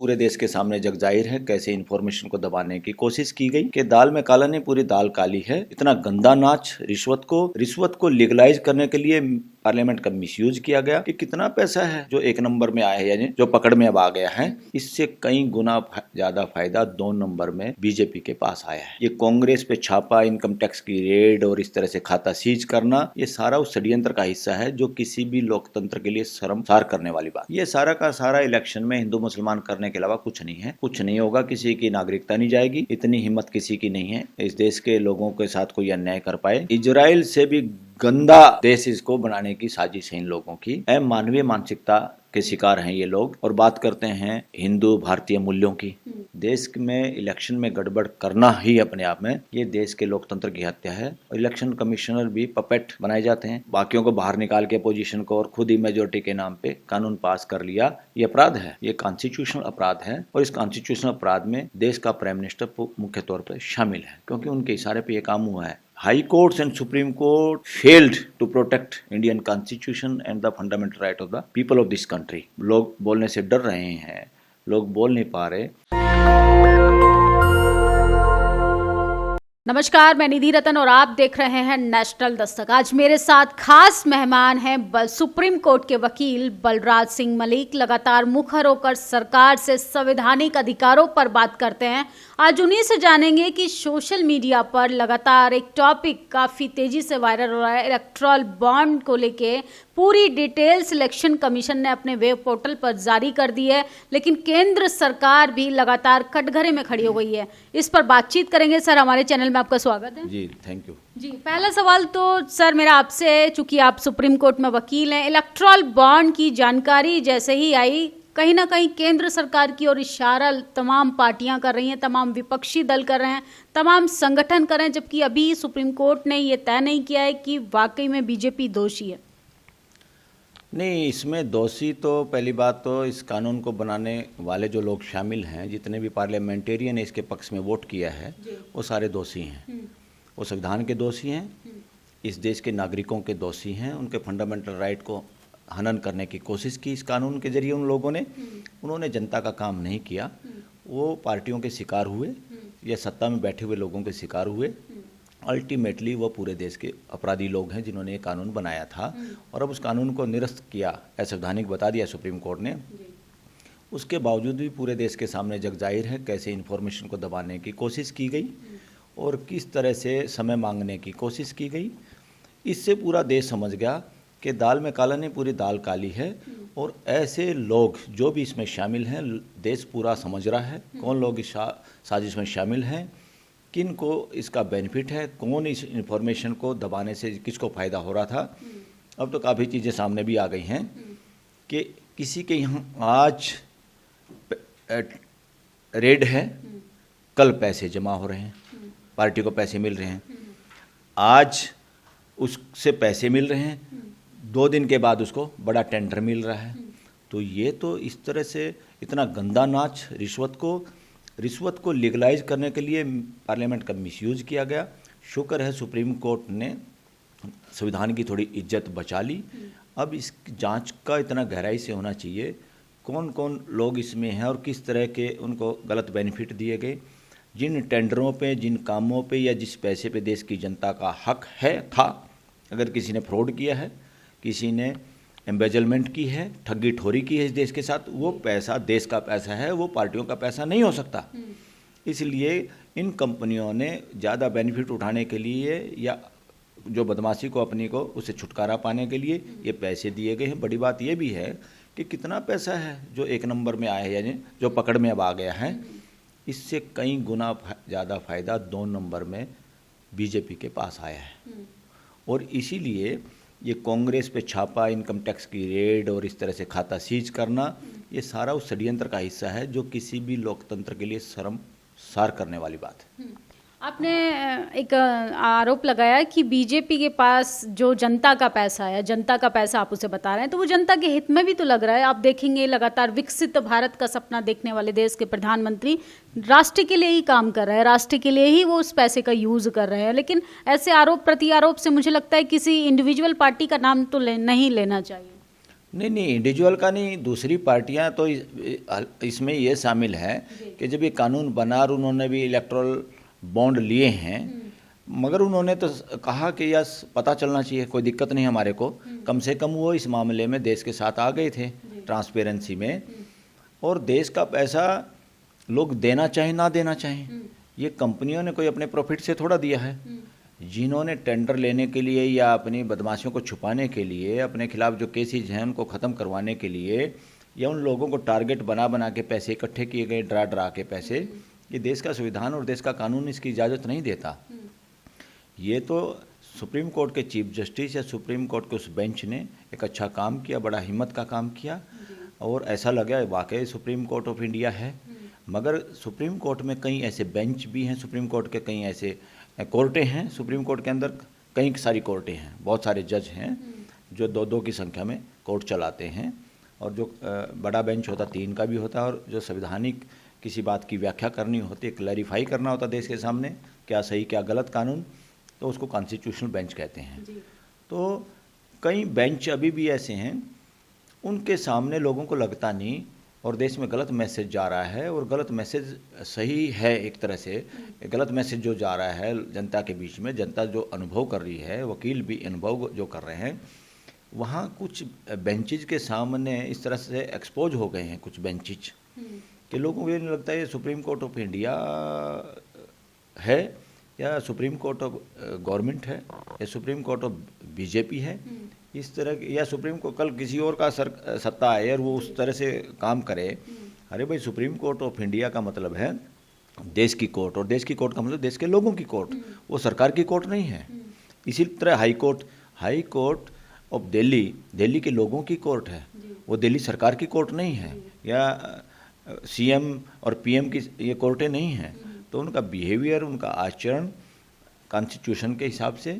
पूरे देश के सामने जग जाहिर है कैसे इन्फॉर्मेशन को दबाने की कोशिश की गई कि दाल में काला नहीं पूरी दाल काली है। इतना गंदा नाच रिश्वत को लीगलाइज करने के लिए पार्लियामेंट का मिसयूज किया गया कि कितना पैसा है जो एक नंबर में आया है, यानी जो पकड़ में अब आ गया है, इससे कई गुना ज्यादा फायदा 2 नंबर में बीजेपी के पास आया है। ये कांग्रेस पे छापा, इनकम टैक्स की रेड और इस तरह से खाता सीज करना, ये सारा उस षड्यंत्र का हिस्सा है जो किसी भी लोकतंत्र के लिए शर्मसार करने वाली बात। ये सारा का सारा इलेक्शन में हिंदू मुसलमान करने के अलावा कुछ नहीं है, कुछ नहीं होगा, किसी की नागरिकता नहीं जाएगी, इतनी हिम्मत किसी की नहीं है इस देश के लोगों के साथ कोई अन्याय कर पाए। इजराइल से भी गंदा देश इसको बनाने की साजिश है इन लोगों की। मानवीय मानसिकता के शिकार हैं ये लोग और बात करते हैं हिंदू भारतीय मूल्यों की। देश में इलेक्शन में गड़बड़ करना ही अपने आप में ये देश के लोकतंत्र की हत्या है। इलेक्शन कमिश्नर भी पपेट बनाए जाते हैं, बाकियों को बाहर निकाल के अपोजिशन को, और खुद ही मेजोरिटी के नाम पे कानून पास कर लिया। ये अपराध है, ये कॉन्स्टिट्यूशनल अपराध है और इस कॉन्स्टिट्यूशनल अपराध में देश का प्राइम मिनिस्टर मुख्य तौर पर शामिल है, क्योंकि उनके इशारे पे ये काम हुआ है। High courts and Supreme Court failed to protect Indian Constitution and the fundamental right of the people of this country. लोग बोलने से डर रहे हैं, लोग बोल नहीं पा रहे। नमस्कार, मैं निधि रतन और आप देख रहे हैं नेशनल दस्तक। आज मेरे साथ खास मेहमान हैं सुप्रीम कोर्ट के वकील बलराज सिंह मलिक। लगातार मुखर होकर सरकार से संवैधानिक अधिकारों पर बात करते हैं। आज उन्हीं से जानेंगे कि सोशल मीडिया पर लगातार एक टॉपिक काफी तेजी से वायरल हो रहा है, इलेक्टोरल बॉन्ड को लेके पूरी डिटेल्स इलेक्शन कमीशन ने अपने वेब पोर्टल पर जारी कर दी है, लेकिन केंद्र सरकार भी लगातार कटघरे में खड़ी हो गई है। इस पर बातचीत करेंगे। सर, हमारे चैनल में आपका स्वागत है। जी, थैंक यू। जी, पहला सवाल तो सर मेरा आपसे, चूंकि आप सुप्रीम कोर्ट में वकील हैं, इलेक्टोरल बॉन्ड की जानकारी जैसे ही आई, कहीं ना कहीं केंद्र सरकार की ओर इशारा तमाम पार्टियां कर रही हैं, तमाम विपक्षी दल कर रहे हैं, तमाम संगठन कर रहे हैं, जबकि अभी सुप्रीम कोर्ट ने ये तय नहीं किया है कि वाकई में बीजेपी दोषी है। नहीं, इसमें दोषी तो पहली बात तो इस कानून को बनाने वाले जो लोग शामिल हैं, जितने भी पार्लियामेंटेरियन ने इसके पक्ष में वोट किया है, वो सारे दोषी हैं। वो संविधान के दोषी हैं, इस देश के नागरिकों के दोषी हैं। उनके फंडामेंटल राइट को हनन करने की कोशिश की इस कानून के जरिए उन लोगों ने। उन्होंने जनता का काम नहीं किया, वो पार्टियों के शिकार हुए या सत्ता में बैठे हुए लोगों के शिकार हुए। अल्टीमेटली वो पूरे देश के अपराधी लोग हैं जिन्होंने ये कानून बनाया था और अब उस कानून को निरस्त किया, असंवैधानिक बता दिया सुप्रीम कोर्ट ने। उसके बावजूद भी पूरे देश के सामने जग जाहिर है कैसे इन्फॉर्मेशन को दबाने की कोशिश की गई और किस तरह से समय मांगने की कोशिश की गई। इससे पूरा देश समझ गया कि दाल में काला नहीं पूरी दाल काली है और ऐसे लोग जो भी इसमें शामिल हैं, देश पूरा समझ रहा है कौन लोग इस साजिश में शामिल हैं, किन को इसका बेनिफिट है, कौन इस इंफॉर्मेशन को दबाने से किसको फ़ायदा हो रहा था। अब तो काफ़ी चीज़ें सामने भी आ गई हैं कि किसी के यहाँ आज रेड है, कल पैसे जमा हो रहे हैं, पार्टी को पैसे मिल रहे हैं, आज उससे पैसे मिल रहे हैं, 2 दिन के बाद उसको बड़ा टेंडर मिल रहा है। तो ये तो इस तरह से इतना गंदा नाच रिश्वत को लीगलाइज करने के लिए पार्लियामेंट का मिसयूज किया गया। शुक्र है सुप्रीम कोर्ट ने संविधान की थोड़ी इज्जत बचा ली। अब इस जांच का इतना गहराई से होना चाहिए, कौन कौन लोग इसमें हैं और किस तरह के उनको गलत बेनिफिट दिए गए, जिन टेंडरों पे, जिन कामों पे या जिस पैसे पे देश की जनता का हक था। अगर किसी ने फ्रॉड किया है, किसी ने एम्बेजलमेंट की है, ठगी ठोरी की है इस देश के साथ, वो पैसा देश का पैसा है, वो पार्टियों का पैसा नहीं हो सकता। इसलिए इन कंपनियों ने ज़्यादा बेनिफिट उठाने के लिए या जो बदमाशी को अपनी को उससे छुटकारा पाने के लिए ये पैसे दिए गए हैं। बड़ी बात ये भी है कि कितना पैसा है जो एक नंबर में आया है, यानी जो पकड़ में अब आ गया है, इससे कई गुना ज़्यादा फायदा 2 नंबर में बीजेपी के पास आया है। और इसीलिए ये कांग्रेस पे छापा, इनकम टैक्स की रेड और इस तरह से खाता सीज करना, ये सारा उस षड्यंत्र का हिस्सा है जो किसी भी लोकतंत्र के लिए शर्मसार करने वाली बात है। आपने एक आरोप लगाया कि बीजेपी के पास जो जनता का पैसा है, जनता का पैसा आप उसे बता रहे हैं, तो वो जनता के हित में भी तो लग रहा है। आप देखेंगे लगातार विकसित भारत का सपना देखने वाले देश के प्रधानमंत्री राष्ट्र के लिए ही काम कर रहे हैं, राष्ट्र के लिए ही वो उस पैसे का यूज कर रहे हैं। लेकिन ऐसे आरोप प्रत्यारोप से मुझे लगता है किसी इंडिविजुअल पार्टी का नाम तो नहीं लेना चाहिए। नहीं, इंडिविजुअल का नहीं, दूसरी पार्टियां तो इसमें ये शामिल है कि जब ये कानून बना और उन्होंने भी इलेक्टोरल बॉन्ड लिए हैं, मगर उन्होंने तो कहा कि यस पता चलना चाहिए, कोई दिक्कत नहीं हमारे को। कम से कम वो इस मामले में देश के साथ आ गए थे ट्रांसपेरेंसी में। और देश का पैसा लोग देना चाहें ना देना चाहें, ये कंपनियों ने कोई अपने प्रॉफिट से थोड़ा दिया है। जिन्होंने टेंडर लेने के लिए या अपनी बदमाशियों को छुपाने के लिए, अपने खिलाफ जो केसेज हैं उनको ख़त्म करवाने के लिए, या उन लोगों को टारगेट बना बना के पैसे इकट्ठे किए गए, डरा डरा के पैसे, ये देश का संविधान और देश का कानून इसकी इजाज़त नहीं देता। ये तो सुप्रीम कोर्ट के चीफ जस्टिस या सुप्रीम कोर्ट के उस बेंच ने एक अच्छा काम किया, बड़ा हिम्मत का काम किया, और ऐसा लगा वाकई सुप्रीम कोर्ट ऑफ इंडिया है। मगर सुप्रीम कोर्ट में कई ऐसे बेंच भी हैं, सुप्रीम कोर्ट के कई ऐसे कोर्टें हैं, सुप्रीम कोर्ट के अंदर कई सारी कोर्टें हैं, बहुत सारे जज हैं जो 2-2 की संख्या में कोर्ट चलाते हैं। और जो बड़ा बेंच होता 3 का भी होता है, और जो संवैधानिक किसी बात की व्याख्या करनी होती है, क्लैरिफाई करना होता देश के सामने क्या सही क्या गलत कानून, तो उसको कॉन्स्टिट्यूशनल बेंच कहते हैं। तो कई बेंच अभी भी ऐसे हैं, उनके सामने लोगों को लगता नहीं, और देश में गलत मैसेज जा रहा है, और गलत मैसेज सही है एक तरह से। गलत मैसेज जो जा रहा है जनता के बीच में, जनता जो अनुभव कर रही है, वकील भी अनुभव जो कर रहे हैं, वहाँ कुछ बेंचेज के सामने इस तरह से एक्सपोज हो गए हैं कुछ बेंचेज कि लोगों को ये नहीं लगता ये सुप्रीम कोर्ट ऑफ इंडिया है, या सुप्रीम कोर्ट ऑफ गवर्नमेंट है, या सुप्रीम कोर्ट ऑफ बीजेपी है, इस तरह, या सुप्रीम कोर्ट कल किसी और का सत्ता है और वो उस तरह से काम करे। अरे भाई, सुप्रीम कोर्ट ऑफ इंडिया का मतलब है देश की कोर्ट, और देश की कोर्ट का मतलब देश के लोगों की कोर्ट, वो सरकार की कोर्ट नहीं है। इसी तरह हाई कोर्ट ऑफ दिल्ली के लोगों की कोर्ट है, वो दिल्ली सरकार की कोर्ट नहीं है, या सीएम और पीएम की ये कोर्टें नहीं हैं। तो उनका बिहेवियर, उनका आचरण कॉन्स्टिट्यूशन के हिसाब से,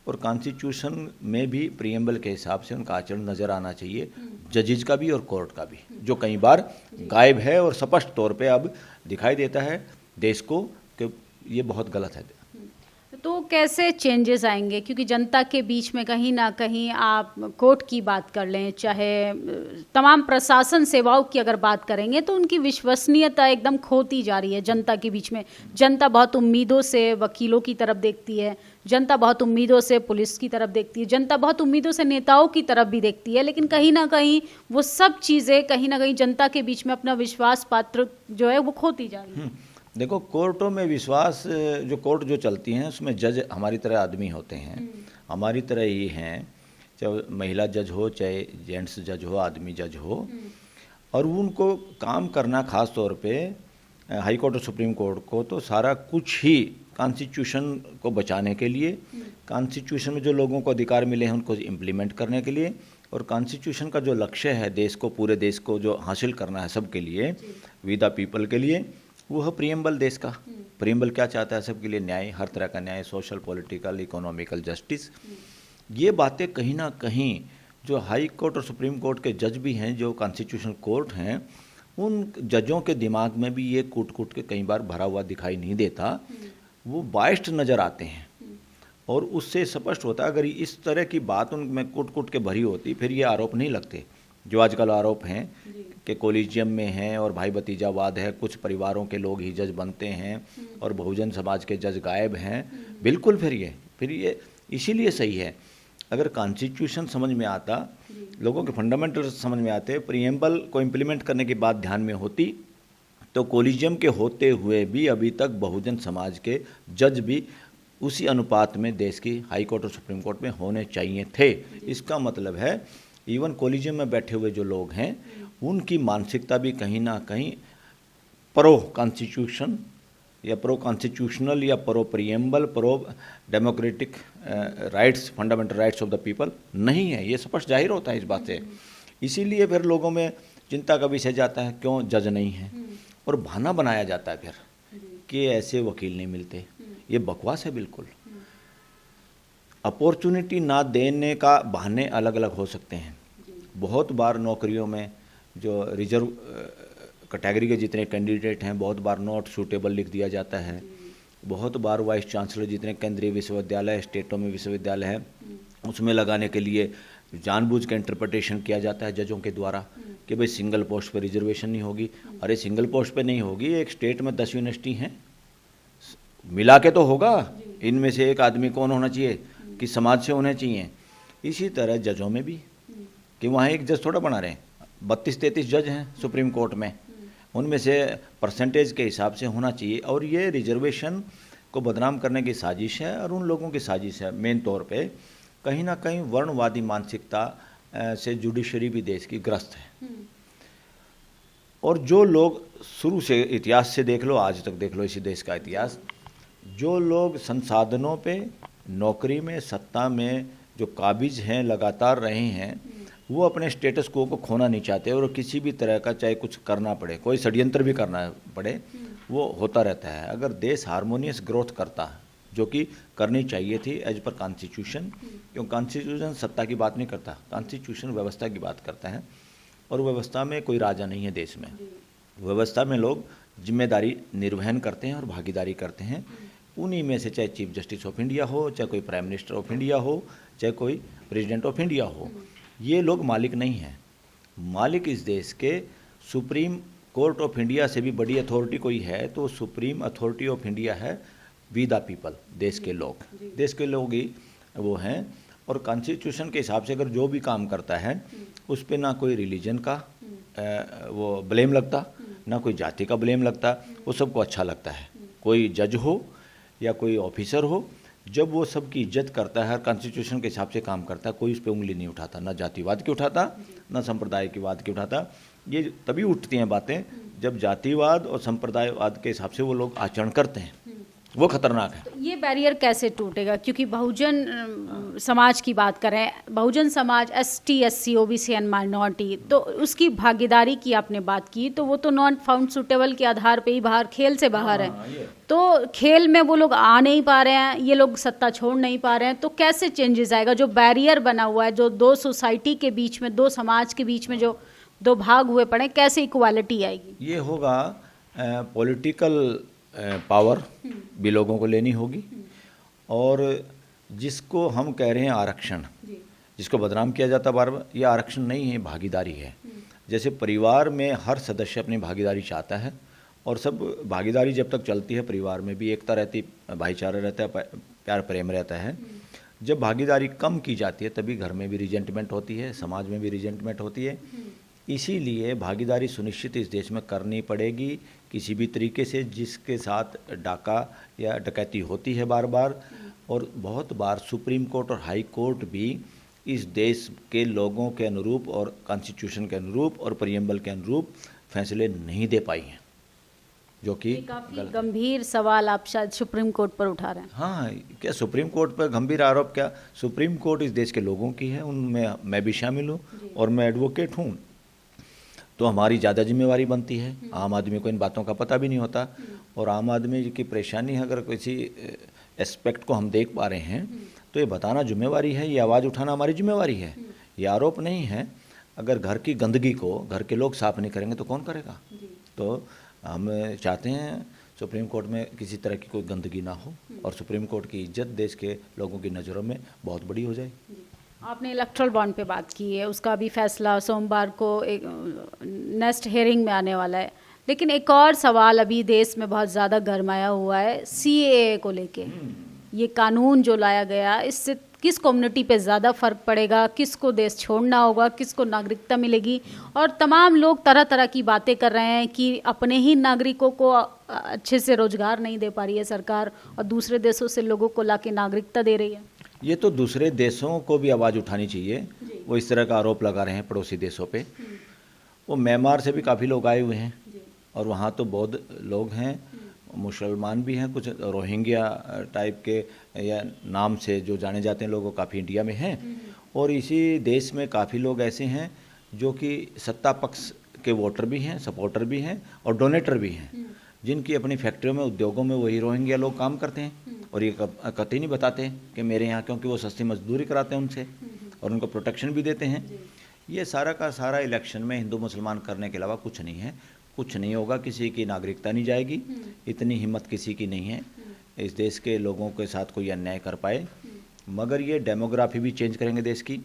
और कॉन्स्टिट्यूशन में भी प्रीएम्बल के हिसाब से उनका आचरण नज़र आना चाहिए, जजेज का भी और कोर्ट का भी, जो कई बार गायब है और स्पष्ट तौर पे अब दिखाई देता है देश को कि ये बहुत गलत है। तो कैसे चेंजेस आएंगे, क्योंकि जनता के बीच में कहीं ना कहीं आप कोर्ट की बात कर लें, चाहे तमाम प्रशासन सेवाओं की अगर बात करेंगे, तो उनकी विश्वसनीयता एकदम खोती जा रही है जनता के बीच में। जनता बहुत उम्मीदों से वकीलों की तरफ देखती है, जनता बहुत उम्मीदों से पुलिस की तरफ देखती है, जनता बहुत उम्मीदों से नेताओं की तरफ भी देखती है, लेकिन कहीं ना कहीं वो सब चीज़ें कहीं ना कहीं जनता के बीच में अपना विश्वास पात्र जो है वो खोती जा रही है। देखो, कोर्टों में विश्वास, जो कोर्ट जो चलती हैं उसमें जज हमारी तरह आदमी होते हैं, हमारी तरह ही हैं, चाहे महिला जज हो चाहे जेंट्स जज हो, आदमी जज हो, और उनको काम करना खास तौर पे हाई कोर्ट और सुप्रीम कोर्ट को तो सारा कुछ ही कॉन्स्टिट्यूशन को बचाने के लिए, कॉन्स्टिट्यूशन में जो लोगों को अधिकार मिले हैं उनको इम्प्लीमेंट करने के लिए, और कॉन्स्टिट्यूशन का जो लक्ष्य है देश को, पूरे देश को जो हासिल करना है सबके लिए, विद द पीपल के लिए, वो है प्रीएम्बल देश का। प्रीएम्बल क्या चाहता है? सबके लिए न्याय, हर तरह का न्याय, सोशल, पॉलिटिकल, इकोनॉमिकल जस्टिस। ये बातें कहीं ना कहीं जो हाई कोर्ट और सुप्रीम कोर्ट के जज भी हैं, जो कॉन्स्टिट्यूशनल कोर्ट हैं, उन जजों के दिमाग में भी ये कूट कूट के कई बार भरा हुआ दिखाई नहीं देता, वो बाइस्ड नज़र आते हैं। और उससे स्पष्ट होता है अगर इस तरह की बात उनमें कूट कूट के भरी होती, फिर ये आरोप नहीं लगते जो आजकल आरोप हैं कि कोलिजियम में हैं और भाई भतीजावाद है, कुछ परिवारों के लोग ही जज बनते हैं और बहुजन समाज के जज गायब हैं। बिल्कुल, फिर ये इसीलिए सही है, अगर कॉन्स्टिट्यूशन समझ में आता, लोगों के फंडामेंटल्स समझ में आते, प्रीएम्बल को इम्प्लीमेंट करने की बात ध्यान में होती, तो कोलिजियम के होते हुए भी अभी तक बहुजन समाज के जज भी उसी अनुपात में देश की हाई कोर्ट और सुप्रीम कोर्ट में होने चाहिए थे। इसका मतलब है इवन कोलिजियम में बैठे हुए जो लोग हैं उनकी मानसिकता भी कहीं ना कहीं प्रो कॉन्स्टिट्यूशन या प्रो कॉन्स्टिट्यूशनल या pro preamble, pro democratic rights, fundamental rights of the people नहीं है। ये स्पष्ट जाहिर होता है इस बात से। इसीलिए फिर लोगों में चिंता का विषय जाता है क्यों जज नहीं है, और बहाना बनाया जाता है फिर कि ऐसे वकील नहीं मिलते। ये बकवास है बिल्कुल। अपॉर्चुनिटी ना देने का बहाने अलग अलग हो सकते हैं। बहुत बार नौकरियों में जो रिजर्व कैटेगरी के जितने कैंडिडेट हैं, बहुत बार नॉट सूटेबल लिख दिया जाता है। बहुत बार वाइस चांसलर जितने केंद्रीय विश्वविद्यालय, स्टेटों में विश्वविद्यालय है, उसमें लगाने के लिए जानबूझ के इंटरप्रिटेशन किया जाता है जजों के द्वारा कि भाई सिंगल पोस्ट पे रिजर्वेशन नहीं होगी। अरे सिंगल पोस्ट पे नहीं होगी, एक स्टेट में 10 यूनिवर्सिटी हैं, मिला के तो होगा। इनमें से एक आदमी कौन होना चाहिए कि समाज से होने चाहिए। इसी तरह जजों में भी कि वहाँ एक जज थोड़ा बना रहे हैं, 32-33 जज हैं सुप्रीम कोर्ट में, उनमें से परसेंटेज के हिसाब से होना चाहिए। और ये रिजर्वेशन को बदनाम करने की साजिश है और उन लोगों की साजिश है मेन तौर पे कहीं ना कहीं वर्णवादी मानसिकता से जुडिशरी भी देश की ग्रस्त है। और जो लोग शुरू से इतिहास से देख लो, आज तक देख लो इसी देश का इतिहास, जो लोग संसाधनों पे, नौकरी में, सत्ता में जो काबिज हैं, लगातार रहे हैं, वो अपने स्टेटस को खोना नहीं चाहते और किसी भी तरह का चाहे कुछ करना पड़े, कोई षड्यंत्र भी करना पड़े, वो होता रहता है। अगर देश हारमोनियस ग्रोथ करता है, जो कि करनी चाहिए थी एज पर कॉन्स्टिट्यूशन, क्योंकि कॉन्स्टिट्यूशन सत्ता की बात नहीं करता, कॉन्स्टिट्यूशन व्यवस्था की बात करता है। और व्यवस्था में कोई राजा नहीं है देश में, व्यवस्था में लोग जिम्मेदारी निर्वहन करते हैं और भागीदारी करते हैं। उन्हीं में से चाहे चीफ जस्टिस ऑफ इंडिया हो, चाहे कोई प्राइम मिनिस्टर ऑफ इंडिया हो, चाहे कोई प्रेसिडेंट ऑफ इंडिया हो, ये लोग मालिक नहीं हैं। मालिक इस देश के सुप्रीम कोर्ट ऑफ इंडिया से भी बड़ी अथॉरिटी कोई है तो सुप्रीम अथॉरिटी ऑफ इंडिया है वी द पीपल, देश के लोग, देश के लोग ही वो हैं। और कॉन्स्टिट्यूशन के हिसाब से अगर जो भी काम करता है उस पर ना कोई रिलीजन का वो ब्लेम लगता, ना कोई जाति का ब्लेम लगता, वो सबको अच्छा लगता है। कोई जज हो या कोई ऑफिसर हो, जब वो सबकी इज्जत करता है, कॉन्स्टिट्यूशन के हिसाब से काम करता है, कोई उस पर उंगली नहीं उठाता, ना जातिवाद की उठाता, ना संप्रदायवाद की उठाता। ये तभी उठती हैं बातें जब जातिवाद और संप्रदायवाद के हिसाब से वो लोग आचरण करते हैं, वो खतरनाक है। तो ये बैरियर कैसे टूटेगा? क्योंकि बहुजन समाज की बात करें, Bahujan Samaj ST SC OBC and minority, तो उसकी भागीदारी की आपने बात की, तो वो तो नॉन फाउंड सुटेबल के आधार पे ही बाहर, खेल से बाहर है। तो खेल में वो लोग आ नहीं पा रहे हैं, ये लोग सत्ता छोड़ नहीं पा रहे हैं, तो कैसे चेंजेस आएगा? जो बैरियर बना हुआ है, जो दो सोसाइटी के बीच में, दो समाज के बीच में जो दो भाग हुए पड़े, कैसे इक्वालिटी आएगी? ये होगा पॉलिटिकल पावर भी लोगों को लेनी होगी। और जिसको हम कह रहे हैं आरक्षण, जिसको बदनाम किया जाता बार बार, ये आरक्षण नहीं है, भागीदारी है। जैसे परिवार में हर सदस्य अपनी भागीदारी चाहता है और सब भागीदारी जब तक चलती है, परिवार में भी एकता रहती, भाईचारा रहता है, प्यार प्रेम रहता है। जब भागीदारी कम की जाती है तभी घर में भी रिजेंटमेंट होती है, समाज में भी रिजेंटमेंट होती है। इसीलिए भागीदारी सुनिश्चित इस देश में करनी पड़ेगी किसी भी तरीके से, जिसके साथ डाका या डकैती होती है बार बार। और बहुत बार सुप्रीम कोर्ट और हाई कोर्ट भी इस देश के लोगों के अनुरूप और कॉन्स्टिट्यूशन के अनुरूप और प्रियम्बल के अनुरूप फैसले नहीं दे पाई हैं, जो कि काफी गंभीर सवाल आप शायद सुप्रीम कोर्ट पर उठा रहे हैं। हाँ, क्या सुप्रीम कोर्ट पर गंभीर आरोप? क्या सुप्रीम कोर्ट इस देश के लोगों की है, उनमें मैं भी शामिल हूँ और मैं एडवोकेट हूँ, तो हमारी ज़्यादा जिम्मेवारी बनती है। आम आदमी को इन बातों का पता भी नहीं होता और आम आदमी की परेशानी है, अगर किसी एस्पेक्ट को हम देख पा रहे हैं तो ये बताना जिम्मेवारी है, ये आवाज़ उठाना हमारी जिम्मेवारी है, ये आरोप नहीं है। अगर घर की गंदगी को घर के लोग साफ नहीं करेंगे तो कौन करेगा? तो हम चाहते हैं सुप्रीम कोर्ट में किसी तरह की कोई गंदगी ना हो और सुप्रीम कोर्ट की इज्जत देश के लोगों की नज़रों में बहुत बड़ी हो जाए। आपने इलेक्ट्रल बॉन्ड पे बात की है, उसका भी फैसला सोमवार को एक नेक्स्ट हियरिंग में आने वाला है। लेकिन एक और सवाल अभी देश में बहुत ज़्यादा गरमाया हुआ है CAA को लेके। ये कानून जो लाया गया, इससे किस कम्युनिटी पे ज़्यादा फ़र्क पड़ेगा, किसको देश छोड़ना होगा, किसको नागरिकता मिलेगी? और तमाम लोग तरह तरह की बातें कर रहे हैं कि अपने ही नागरिकों को अच्छे से रोजगार नहीं दे पा रही है सरकार और दूसरे देशों से लोगों को लाके नागरिकता दे रही है। ये तो दूसरे देशों को भी आवाज़ उठानी चाहिए। वो इस तरह का आरोप लगा रहे हैं पड़ोसी देशों पे। वो म्यांमार से भी काफ़ी लोग आए हुए हैं और वहाँ तो बौद्ध लोग हैं, मुसलमान भी हैं, कुछ रोहिंग्या टाइप के या नाम से जो जाने जाते हैं लोग काफ़ी इंडिया में हैं। और इसी देश में काफ़ी लोग ऐसे हैं जो कि सत्ता पक्ष के वोटर भी हैं, सपोर्टर भी हैं और डोनेटर भी हैं, जिनकी अपनी फैक्ट्रियों में, उद्योगों में वही रोहिंग्या लोग काम करते हैं और ये कतई नहीं बताते कि मेरे यहाँ, क्योंकि वो सस्ती मजदूरी कराते हैं उनसे और उनको प्रोटेक्शन भी देते हैं। ये सारा का सारा इलेक्शन में हिंदू मुसलमान करने के अलावा कुछ नहीं है, कुछ नहीं होगा, किसी की नागरिकता नहीं जाएगी, इतनी हिम्मत किसी की नहीं है इस देश के लोगों के साथ कोई अन्याय कर पाए। मगर ये डेमोग्राफी भी चेंज करेंगे देश की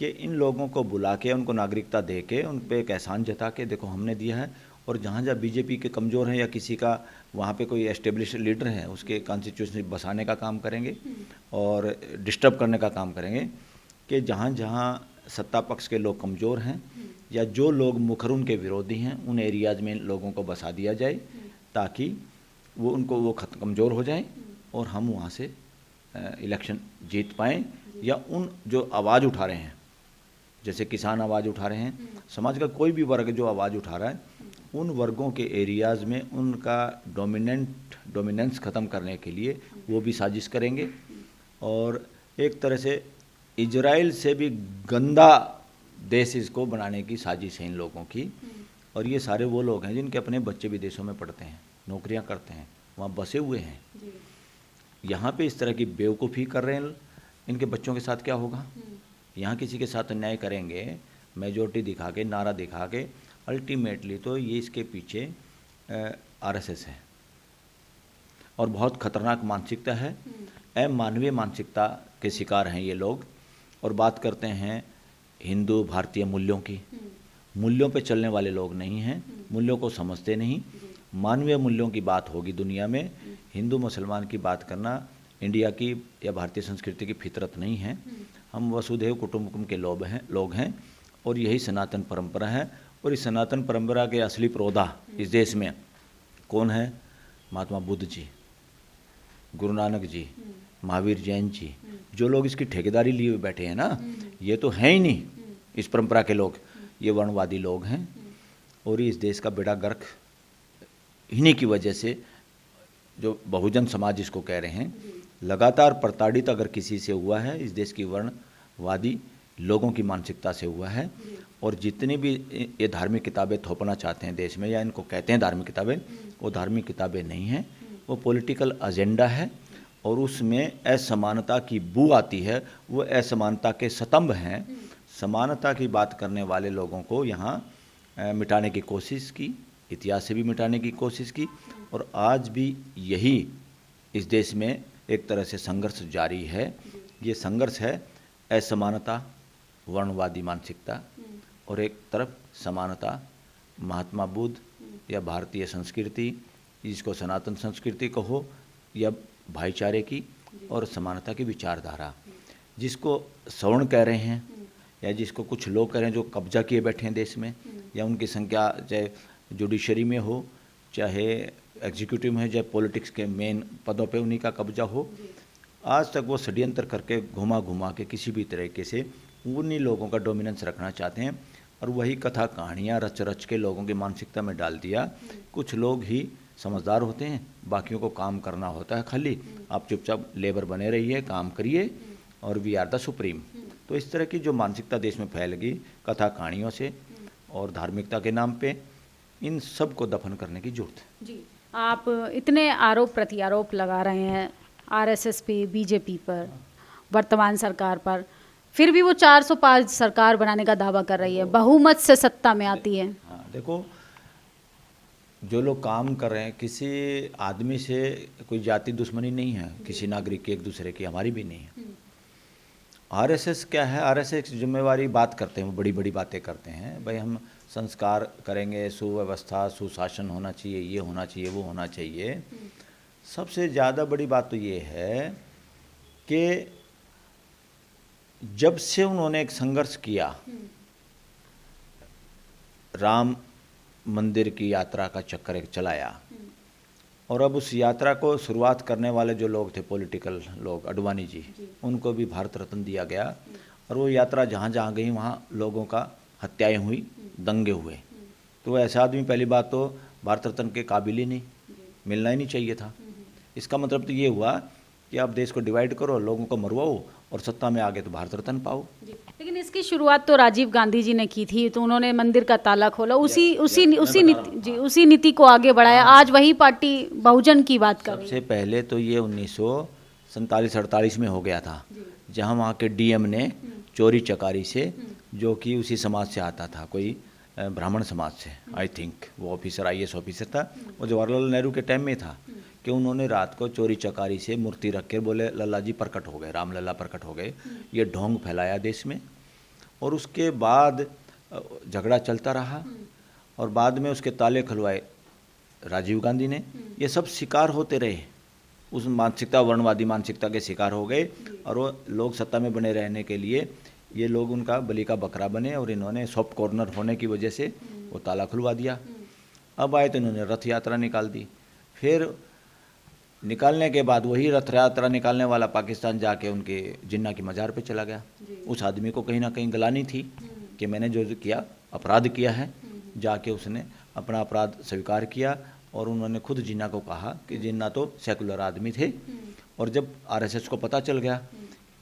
कि इन लोगों को बुला के उनको नागरिकता दे के उन पे एक एहसान जता के देखो हमने दिया है, और जहाँ जहाँ बीजेपी के कमज़ोर हैं या किसी का वहाँ पे कोई एस्टेब्लिश लीडर है उसके कॉन्स्टिट्यूशन बसाने का काम करेंगे और डिस्टर्ब करने का काम करेंगे, कि जहाँ जहाँ सत्ता पक्ष के लोग कमज़ोर हैं या जो लोग मुखर उनके विरोधी हैं उन एरियाज़ में लोगों को बसा दिया जाए ताकि वो कमज़ोर हो जाए और हम वहाँ से इलेक्शन जीत पाएँ, या उन जो आवाज़ उठा रहे हैं जैसे किसान आवाज़ उठा रहे हैं, समाज का कोई भी वर्ग जो आवाज़ उठा रहा है उन वर्गों के एरियाज़ में उनका डोमिनेंस ख़त्म करने के लिए वो भी साजिश करेंगे। और एक तरह से इजराइल से भी गंदा देश इसको बनाने की साजिश है इन लोगों की। और ये सारे वो लोग हैं जिनके अपने बच्चे विदेशों में पढ़ते हैं, नौकरियां करते हैं, वहाँ बसे हुए हैं, यहाँ पे इस तरह की बेवकूफ़ी कर रहे हैं। इनके बच्चों के साथ क्या होगा? यहाँ किसी के साथ अन्याय करेंगे मेजोरिटी दिखा के, नारा दिखा के, अल्टीमेटली तो ये इसके पीछे आरएसएस है और बहुत खतरनाक मानसिकता है, अमानवीय मानसिकता के शिकार हैं ये लोग। और बात करते हैं हिंदू भारतीय मूल्यों की, मूल्यों पे चलने वाले लोग नहीं हैं, मूल्यों को समझते नहीं। मानवीय मूल्यों की बात होगी दुनिया में, हिंदू मुसलमान की बात करना इंडिया की या भारतीय संस्कृति की फितरत नहीं है। हम वसुधैव कुटुंबकम के लोग हैं और यही सनातन परंपरा है। और इस सनातन परंपरा के असली प्रोधा इस देश में कौन है? महात्मा बुद्ध जी, गुरु नानक जी, महावीर जैन जी, जो लोग इसकी ठेकेदारी लिए हुए बैठे हैं ना, ये तो हैं ही नहीं इस परंपरा के लोग, ये वर्णवादी लोग हैं। और इस देश का बेड़ा गर्क इन्हीं की वजह से, जो बहुजन समाज इसको कह रहे हैं, लगातार प्रताड़ित अगर किसी से हुआ है इस देश की वर्णवादी लोगों की मानसिकता से हुआ है। और जितनी भी ये धार्मिक किताबें थोपना चाहते हैं देश में या इनको कहते हैं धार्मिक किताबें, वो धार्मिक किताबें नहीं हैं, वो पॉलिटिकल एजेंडा है। और उसमें असमानता की बू आती है, वो असमानता के स्तंभ हैं। समानता की बात करने वाले लोगों को यहाँ मिटाने की कोशिश की, इतिहास से भी मिटाने की कोशिश की, और आज भी यही इस देश में एक तरह से संघर्ष जारी है। ये संघर्ष है असमानता, वर्णवादी मानसिकता, और एक तरफ समानता, महात्मा बुद्ध या भारतीय संस्कृति, जिसको सनातन संस्कृति कहो, या भाईचारे की और समानता की विचारधारा, जिसको सवर्ण कह रहे हैं या जिसको कुछ लोग कह रहे हैं जो कब्जा किए बैठे हैं देश में, या उनकी संख्या चाहे जुडिशरी में हो, चाहे एग्जीक्यूटिव में, चाहे पॉलिटिक्स के मेन पदों पे उन्हीं का कब्जा हो। आज तक वो षड्यंत्र करके घुमा घुमा के किसी भी तरीके से उन्हीं लोगों का डोमिनेंस रखना चाहते हैं, और वही कथा कहानियाँ रच रच के लोगों की मानसिकता में डाल दिया। कुछ लोग ही समझदार होते हैं, बाकियों को काम करना होता है खाली। आप चुपचाप लेबर बने रहिए, काम करिए, और वी आर द सुप्रीम। तो इस तरह की जो मानसिकता देश में फैल गई कथा कहानियों से और धार्मिकता के नाम पे, इन सब को दफन करने की जरूरत है। जी, आप इतने आरोप प्रत्यारोप लगा रहे हैं आरएसएस पे, बीजेपी पर, वर्तमान सरकार पर, फिर भी वो 405 सरकार बनाने का दावा कर रही है, बहुमत से सत्ता में आती है। हाँ, देखो जो लोग काम कर रहे हैं, किसी आदमी से कोई जाति दुश्मनी नहीं है, किसी नागरिक की एक दूसरे की, हमारी भी नहीं है। आरएसएस क्या है? आरएसएस जिम्मेवारी बात करते हैं, वो बड़ी बड़ी बातें करते हैं, भाई हम संस्कार करेंगे, सुव्यवस्था सुशासन होना चाहिए, ये होना चाहिए, वो होना चाहिए। सबसे ज़्यादा बड़ी बात तो ये है कि जब से उन्होंने एक संघर्ष किया, राम मंदिर की यात्रा का चक्कर एक चलाया, और अब उस यात्रा को शुरुआत करने वाले जो लोग थे, पॉलिटिकल लोग, अडवाणी जी, उनको भी भारत रत्न दिया गया। और वो यात्रा जहाँ जहाँ गई वहाँ लोगों का हत्याएं हुई, दंगे हुए। तो ऐसा आदमी पहली बात तो भारत रत्न के काबिल ही नहीं, मिलना ही नहीं चाहिए था। इसका मतलब तो ये हुआ कि आप देश को डिवाइड करो, लोगों को मरवाओ, और सत्ता में आगे तो भारत रत्न पाओ। लेकिन इसकी शुरुआत तो राजीव गांधी जी ने की थी, तो उन्होंने मंदिर का ताला खोला, उसी नीति को आगे बढ़ाया। आज वही पार्टी बहुजन की बात कर रही है। सबसे पहले तो ये 1947-48 में हो गया था, जहाँ वहाँ के डीएम ने चोरी चकारी से, जो कि उसी समाज से आता था, कोई ब्राह्मण समाज से, आई थिंक वो ऑफिसर, IAS ऑफिसर था, वो जवाहरलाल नेहरू के टाइम में था, कि उन्होंने रात को चोरी चकारी से मूर्ति रख के बोले लल्ला जी प्रकट हो गए, राम लल्ला प्रकट हो गए। ये ढोंग फैलाया देश में, और उसके बाद झगड़ा चलता रहा और बाद में उसके ताले खुलवाए राजीव गांधी ने। ये सब शिकार होते रहे, उस मानसिकता, वर्णवादी मानसिकता के शिकार हो गए और वो लोग सत्ता में बने रहने के लिए ये लोग उनका बलि का बकरा बने और इन्होंने सॉफ्ट कॉर्नर होने की वजह से वो ताला खुलवा दिया। अब आए तो इन्होंने रथ यात्रा निकाल दी। फिर निकालने के बाद वही रथ यात्रा निकालने वाला पाकिस्तान जाके उनके जिन्ना की मज़ार पे चला गया। उस आदमी को कहीं ना कहीं गलानी थी कि मैंने जो किया अपराध किया है। जाके उसने अपना अपराध स्वीकार किया और उन्होंने खुद जिन्ना को कहा कि जिन्ना तो सेकुलर आदमी थे। और जब आरएसएस को पता चल गया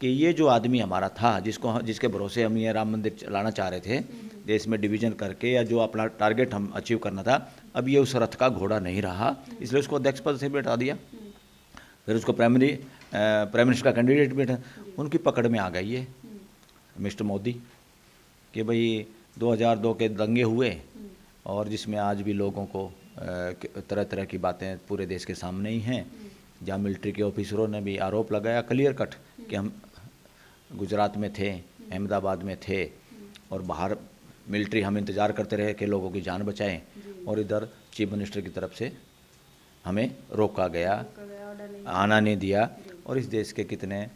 कि ये जो आदमी हमारा था, जिसके भरोसे हम ये राम मंदिर चलाना चाह रहे थे देश में डिवीजन करके, या जो अपना टारगेट हम अचीव करना था, अब ये उस रथ का घोड़ा नहीं रहा, इसलिए उसको अध्यक्ष पद से भी हटा दिया। फिर उसको प्राइम मिनिस्टर का कैंडिडेट भी उनकी पकड़ में आ गई है मिस्टर मोदी कि भाई 2002 के दंगे हुए और जिसमें आज भी लोगों को तरह तरह की बातें पूरे देश के सामने ही हैं, जहाँ मिलिट्री के ऑफिसरों ने भी आरोप लगाया क्लियर कट कि हम गुजरात में थे, अहमदाबाद में थे और बाहर मिलिट्री हम इंतज़ार करते रहे कि लोगों की जान बचाएं, और इधर चीफ मिनिस्टर की तरफ से हमें रोका गया, आना नहीं दिया। और इस देश के कितने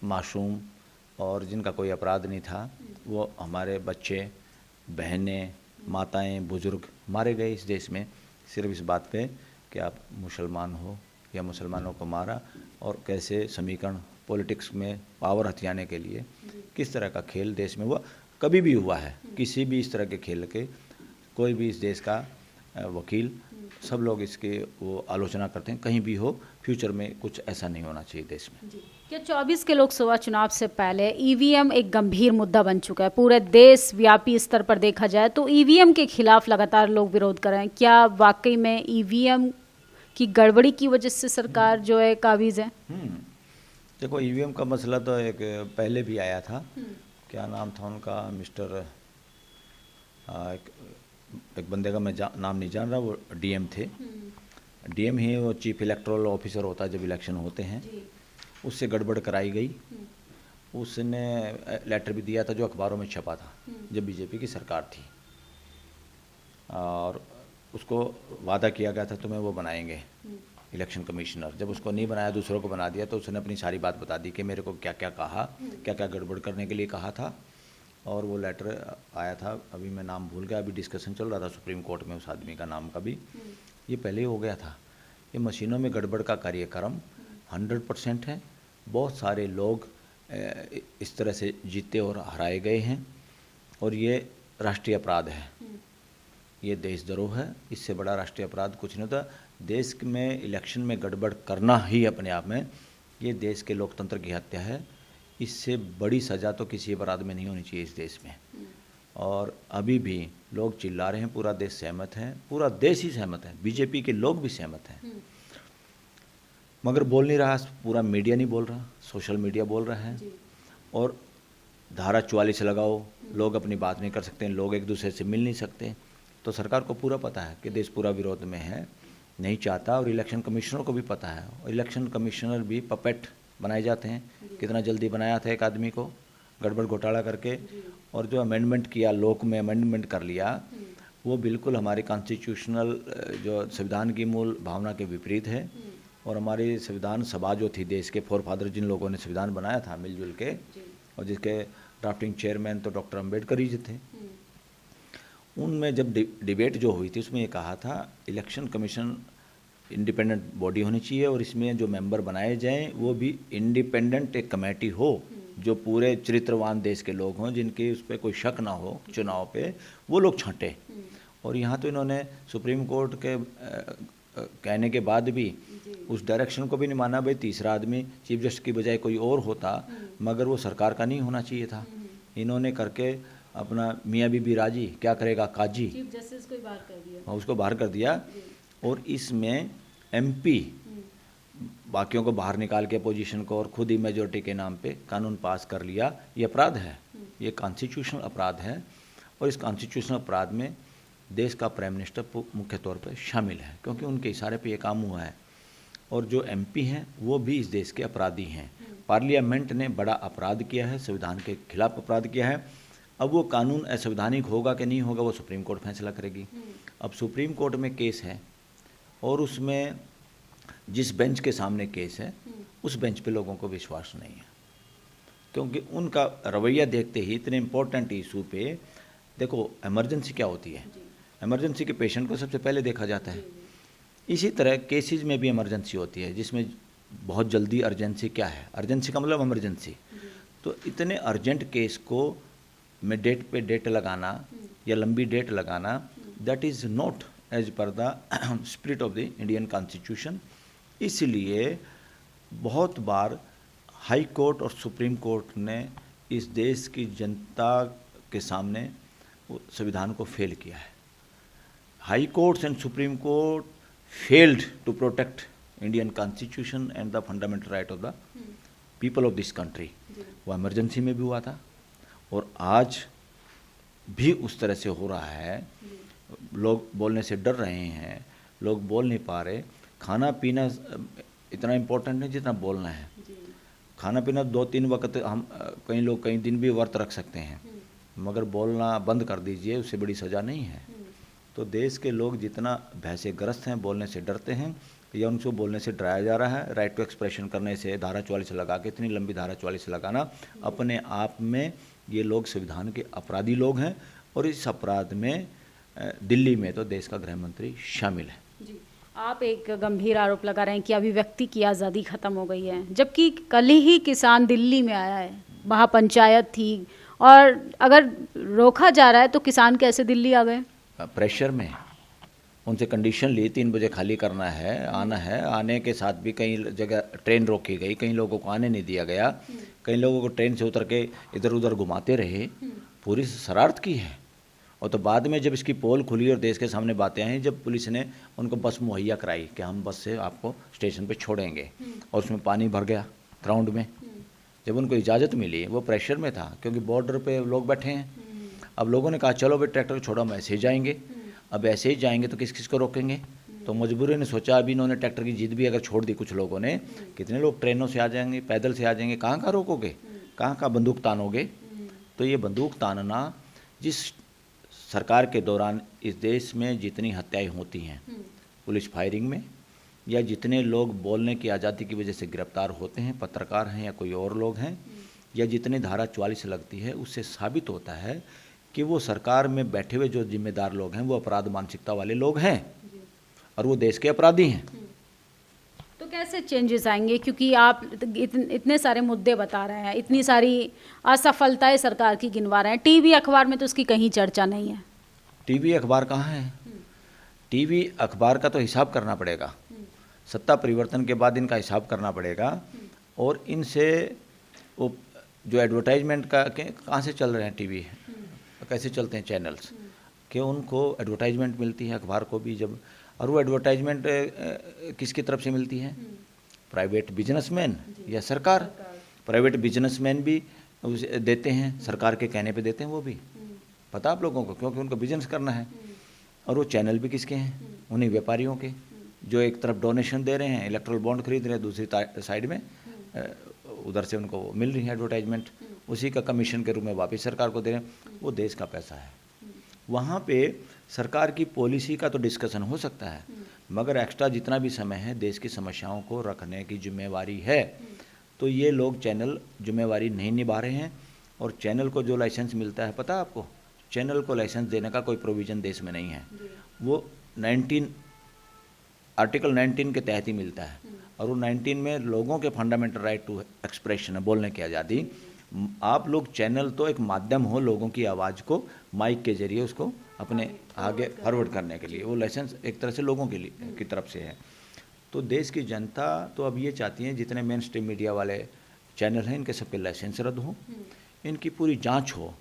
मासूम और जिनका कोई अपराध नहीं था, वो हमारे बच्चे, बहनें, माताएं, बुजुर्ग मारे गए इस देश में सिर्फ इस बात पे कि आप मुसलमान हो या मुसलमानों को मारा। और कैसे समीकरण पॉलिटिक्स में पावर हथियाने के लिए किस तरह का खेल देश में हुआ, कभी भी हुआ है। किसी भी इस तरह के खेल के कोई भी इस देश का वकील, सब लोग इसके वो आलोचना करते हैं, कहीं भी हो फ्यूचर में कुछ ऐसा नहीं होना चाहिए देश में। क्या 24 के लोकसभा चुनाव से पहले ईवीएम एक गंभीर मुद्दा बन चुका है? पूरे देश व्यापी स्तर पर देखा जाए तो ईवीएम के खिलाफ लगातार लोग विरोध कर रहे हैं। क्या वाकई में ईवीएम की गड़बड़ी की वजह से सरकार जो है काबिज है? देखो, ईवीएम का मसला तो एक पहले भी आया था। क्या नाम था उनका, मिस्टर एक बंदे का मैं नाम नहीं जान रहा, वो डीएम थे। डीएम ही वो चीफ इलेक्टोरल ऑफिसर होता है जब इलेक्शन होते हैं, उससे गड़बड़ कराई गई। उसने लेटर भी दिया था जो अखबारों में छपा था जब बीजेपी की सरकार थी, और उसको वादा किया गया था तुम्हें वो बनाएंगे इलेक्शन कमिश्नर। जब उसको नहीं बनाया, दूसरों को बना दिया, तो उसने अपनी सारी बात बता दी कि मेरे को क्या क्या कहा, क्या क्या गड़बड़ करने के लिए कहा था। और वो लेटर आया था, अभी मैं नाम भूल गया, अभी डिस्कशन चल रहा था सुप्रीम कोर्ट में उस आदमी का नाम का भी। ये पहले ही हो गया था। ये मशीनों में गड़बड़ का कार्यक्रम 100% है। बहुत सारे लोग इस तरह से जीते और हराए गए हैं, और ये राष्ट्रीय अपराध है, ये देशद्रोह है। इससे बड़ा राष्ट्रीय अपराध कुछ नहीं होता। देश में इलेक्शन में गड़बड़ करना ही अपने आप में ये देश के लोकतंत्र की हत्या है। इससे बड़ी सज़ा तो किसी अपराध में नहीं होनी चाहिए इस देश में। और अभी भी लोग चिल्ला रहे हैं, पूरा देश सहमत है, पूरा देश ही सहमत है, बीजेपी के लोग भी सहमत हैं, मगर बोल नहीं रहा, पूरा मीडिया नहीं बोल रहा, सोशल मीडिया बोल रहा है। और धारा 44 लगाओ, लोग अपनी बात नहीं कर सकते, लोग एक दूसरे से मिल नहीं सकते। तो सरकार को पूरा पता है कि देश पूरा विरोध में है, नहीं चाहता, और इलेक्शन कमिश्नर को भी पता है। और इलेक्शन कमिश्नर भी पपेट बनाए जाते हैं। कितना जल्दी बनाया था एक आदमी को गड़बड़ घोटाला करके, और जो अमेंडमेंट किया, लोक में अमेंडमेंट कर लिया, वो बिल्कुल हमारे कॉन्स्टिट्यूशनल जो संविधान की मूल भावना के विपरीत है। और हमारी संविधान सभा जो थी, देश के फोरफादर जिन लोगों ने संविधान बनाया था मिलजुल के, और जिसके ड्राफ्टिंग चेयरमैन तो डॉक्टर अम्बेडकर ही थे, उनमें जब डिबेट जो हुई थी उसमें ये कहा था इलेक्शन कमीशन इंडिपेंडेंट बॉडी होनी चाहिए, और इसमें जो मेंबर बनाए जाएं वो भी इंडिपेंडेंट एक कमेटी हो, जो पूरे चरित्रवान देश के लोग हों, जिनके उस पर कोई शक ना हो चुनाव पे, वो लोग छांटे। और यहाँ तो इन्होंने सुप्रीम कोर्ट के कहने के बाद भी उस डायरेक्शन को भी नहीं माना। भाई तीसरा आदमी चीफ जस्टिस की बजाय कोई और होता, मगर वो सरकार का नहीं होना चाहिए था। इन्होंने करके अपना मियाँ बीबी राजी, क्या करेगा काजी, चीफ जस्टिस को बाहर कर दिया, उसको बाहर कर दिया। और इसमें एमपी बाकियों को बाहर निकाल के पोजीशन को, और खुद ही मेजोरिटी के नाम पे कानून पास कर लिया। ये अपराध है, ये कॉन्स्टिट्यूशनल अपराध है। और इस कॉन्स्टिट्यूशनल अपराध में देश का प्राइम मिनिस्टर मुख्य तौर पर शामिल है, क्योंकि उनके इशारे पे ये काम हुआ है। और जो एमपी हैं वो भी इस देश के अपराधी हैं। पार्लियामेंट ने बड़ा अपराध किया है, संविधान के खिलाफ अपराध किया है। अब वो कानून असंवैधानिक होगा कि नहीं होगा वो सुप्रीम कोर्ट फैसला करेगी। अब सुप्रीम कोर्ट में केस है और उसमें जिस बेंच के सामने केस है उस बेंच पे लोगों को विश्वास नहीं है, क्योंकि उनका रवैया देखते ही इतने इम्पोर्टेंट इशू पे, देखो इमरजेंसी क्या होती है, इमरजेंसी के पेशेंट को सबसे पहले देखा जाता है। इसी तरह केसेस में भी इमरजेंसी होती है जिसमें बहुत जल्दी अर्जेंसी क्या है, अर्जेंसी का मतलब इमरजेंसी। तो इतने अर्जेंट केस को में डेट पे डेट लगाना या लंबी डेट लगाना, that is not as per the spirit of the Indian constitution. इसलिए बहुत बार हाई कोर्ट और सुप्रीम कोर्ट ने इस देश की जनता के सामने संविधान को फेल किया है। High courts and supreme court failed to protect Indian constitution and the fundamental right of the people of this country. वो इमरजेंसी में भी हुआ था और आज भी उस तरह से हो रहा है। लोग बोलने से डर रहे हैं, लोग बोल नहीं पा रहे। खाना पीना इतना इम्पोर्टेंट नहीं जितना बोलना है। खाना पीना 2-3 वक्त हम कई लोग कई दिन भी व्रत रख सकते हैं, मगर बोलना बंद कर दीजिए, उससे बड़ी सज़ा नहीं है। तो देश के लोग जितना भय से ग्रस्त हैं, बोलने से डरते हैं या उनको बोलने से डराया जा रहा है। राइट टू एक्सप्रेशन करने से धारा 44 लगा के, इतनी लंबी धारा 44 लगाना, अपने आप में ये लोग संविधान के अपराधी लोग हैं। और इस अपराध में दिल्ली में तो देश का गृह मंत्री शामिल है। जी, आप एक गंभीर आरोप लगा रहे हैं कि अभिव्यक्ति की आज़ादी खत्म हो गई है, जबकि कल ही किसान दिल्ली में आया है, वहाँ पंचायत थी, और अगर रोका जा रहा है तो किसान कैसे दिल्ली आ गए? प्रेशर में उनसे कंडीशन ली, 3 बजे खाली करना है, आना है। आने के साथ भी कई जगह ट्रेन रोकी गई, कई लोगों को आने नहीं दिया गया, कई लोगों को ट्रेन से उतर के इधर उधर घुमाते रहे। पूरी शरारत की है। और तो बाद में जब इसकी पोल खुली और देश के सामने बातें आई, जब पुलिस ने उनको बस मुहैया कराई कि हम बस से आपको स्टेशन पे छोड़ेंगे, और उसमें पानी भर गया ग्राउंड में, जब उनको इजाज़त मिली, वो प्रेशर में था क्योंकि बॉर्डर पे लोग बैठे हैं। अब लोगों ने कहा चलो भाई ट्रैक्टर छोड़ो, हम ऐसे ही जाएंगे। अब ऐसे ही जाएंगे तो किस किस को रोकेंगे? तो मजबूरी ने सोचा, अभी इन्होंने ट्रैक्टर की जिद भी अगर छोड़ दी कुछ लोगों ने, कितने लोग ट्रेनों से आ जाएंगे, पैदल से आ जाएंगे, कहाँ कहाँ रोकोगे, कहाँ कहाँ बंदूक तानोगे? तो ये बंदूक तानना, जिस सरकार के दौरान इस देश में जितनी हत्याएं होती हैं पुलिस फायरिंग में, या जितने लोग बोलने की आज़ादी की वजह से गिरफ्तार होते हैं, पत्रकार हैं या कोई और लोग हैं, या जितनी धारा 44 लगती है, उससे साबित होता है कि वो सरकार में बैठे हुए जो जिम्मेदार लोग हैं वो अपराध मानसिकता वाले लोग हैं और वो देश के अपराधी हैं। तो कैसे चेंजेस आएंगे? क्योंकि आप इतने सारे मुद्दे बता रहे हैं, इतनी सारी असफलताएं सरकार की गिनवा रहे हैं, टीवी अखबार में तो उसकी कहीं चर्चा नहीं है। टीवी अखबार कहाँ है? टीवी अखबार का तो हिसाब करना पड़ेगा, सत्ता परिवर्तन के बाद इनका हिसाब करना पड़ेगा। और इनसे वो जो एडवर्टाइजमेंट का कहाँ से चल रहे हैं, टीवी कैसे चलते हैं चैनल्स, कि उनको एडवर्टाइजमेंट मिलती है अखबार को भी जब, और वो एडवर्टाइजमेंट किसकी तरफ से मिलती है? प्राइवेट बिजनेसमैन या सरकार? प्राइवेट बिजनेसमैन भी देते हैं, सरकार के कहने पे देते हैं वो भी, पता आप लोगों को, क्योंकि उनको बिजनेस करना है। और वो चैनल भी किसके हैं? उन्हीं व्यापारियों के, जो एक तरफ डोनेशन दे रहे हैं, इलेक्ट्रल बॉन्ड खरीद रहे हैं, दूसरी साइड में उधर से उनको मिल रही है एडवर्टाइजमेंट, उसी का कमीशन के रूप में वापस सरकार को दे रहे हैं। वो देश का पैसा है। वहाँ पे सरकार की पॉलिसी का तो डिस्कशन हो सकता है, मगर एक्स्ट्रा जितना भी समय है देश की समस्याओं को रखने की जिम्मेवारी है। तो ये लोग चैनल जिम्मेवारी नहीं निभा रहे हैं। और चैनल को जो लाइसेंस मिलता है, पता है आपको, चैनल को लाइसेंस देने का कोई प्रोविज़न देश में नहीं है। वो आर्टिकल 19 के तहत ही मिलता है। और वो 19 में लोगों के फंडामेंटल राइट टू एक्सप्रेशन है, बोलने की आज़ादी। आप लोग चैनल तो एक माध्यम हो लोगों की आवाज़ को माइक के जरिए उसको अपने आगे फॉरवर्ड करने के लिए, वो लाइसेंस एक तरह से लोगों के लिए की तरफ से है। तो देश की जनता तो अब ये चाहती है जितने मेन स्ट्रीम मीडिया वाले चैनल हैं इनके सबके लाइसेंस रद्द हो, इनकी पूरी जांच हो।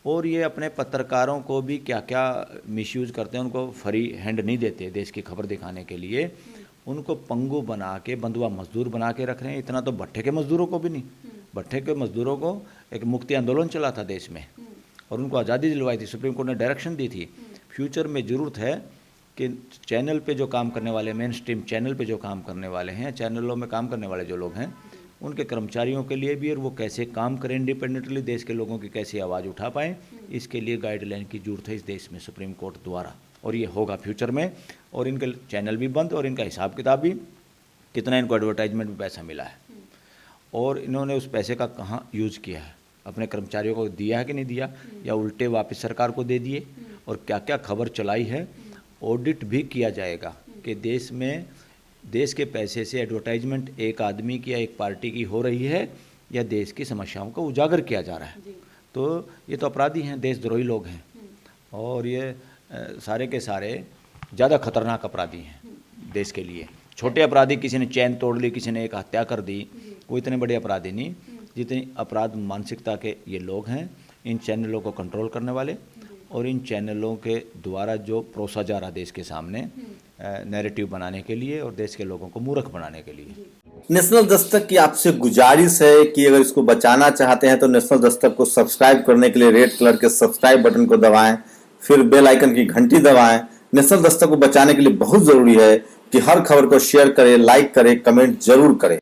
और ये अपने पत्रकारों को भी क्या क्या मिसयूज़ करते हैं, उनको फ्री हैंड नहीं देते देश की खबर दिखाने के लिए, उनको पंगु बना के बंधुआ मजदूर बना के रख रहे हैं। इतना तो भट्टे के मजदूरों को भी नहीं, भट्टे के मजदूरों को एक मुक्ति आंदोलन चला था देश में और उनको आज़ादी दिलवाई थी, सुप्रीम कोर्ट ने डायरेक्शन दी थी। फ्यूचर में ज़रूरत है कि चैनल पे जो काम करने वाले, मेन स्ट्रीम चैनल पे जो काम करने वाले हैं, चैनलों में काम करने वाले जो लोग हैं, उनके कर्मचारियों के लिए भी, और वो कैसे काम करें इंडिपेंडेंटली, देश के लोगों की कैसे आवाज़ उठा पाएँ, इसके लिए गाइडलाइन की जरूरत है इस देश में सुप्रीम कोर्ट द्वारा, और ये होगा फ्यूचर में। और इनके चैनल भी बंद और इनका हिसाब किताब भी, कितना इनको एडवर्टाइजमेंट में पैसा मिला है और इन्होंने उस पैसे का कहाँ यूज़ किया है, अपने कर्मचारियों को दिया है कि नहीं दिया, या उल्टे वापस सरकार को दे दिए, और क्या क्या खबर चलाई है। ऑडिट भी किया जाएगा कि देश में देश के पैसे से एडवर्टाइजमेंट एक आदमी की या एक पार्टी की हो रही है या देश की समस्याओं को उजागर किया जा रहा है। तो ये तो अपराधी हैं, देशद्रोही लोग हैं, और ये सारे के सारे ज़्यादा खतरनाक अपराधी हैं देश के लिए। छोटे अपराधी, किसी ने चैन तोड़ ली, किसी ने एक हत्या कर दी, कोई इतने बड़े अपराधी नहीं, जितनी अपराध मानसिकता के ये लोग हैं, इन चैनलों को कंट्रोल करने वाले, और इन चैनलों के द्वारा जो परोसा जा रहा देश के सामने नैरेटिव बनाने के लिए और देश के लोगों को मूर्ख बनाने के लिए। नेशनल दस्तक की आपसे गुजारिश है कि अगर इसको बचाना चाहते हैं तो नेशनल दस्तक को सब्सक्राइब करने के लिए रेड कलर के सब्सक्राइब बटन को दबाएं, फिर बेल आइकन की घंटी दबाएं। नेशनल दस्तक को बचाने के लिए बहुत जरूरी है कि हर खबर को शेयर करें, लाइक करें, कमेंट जरूर करें।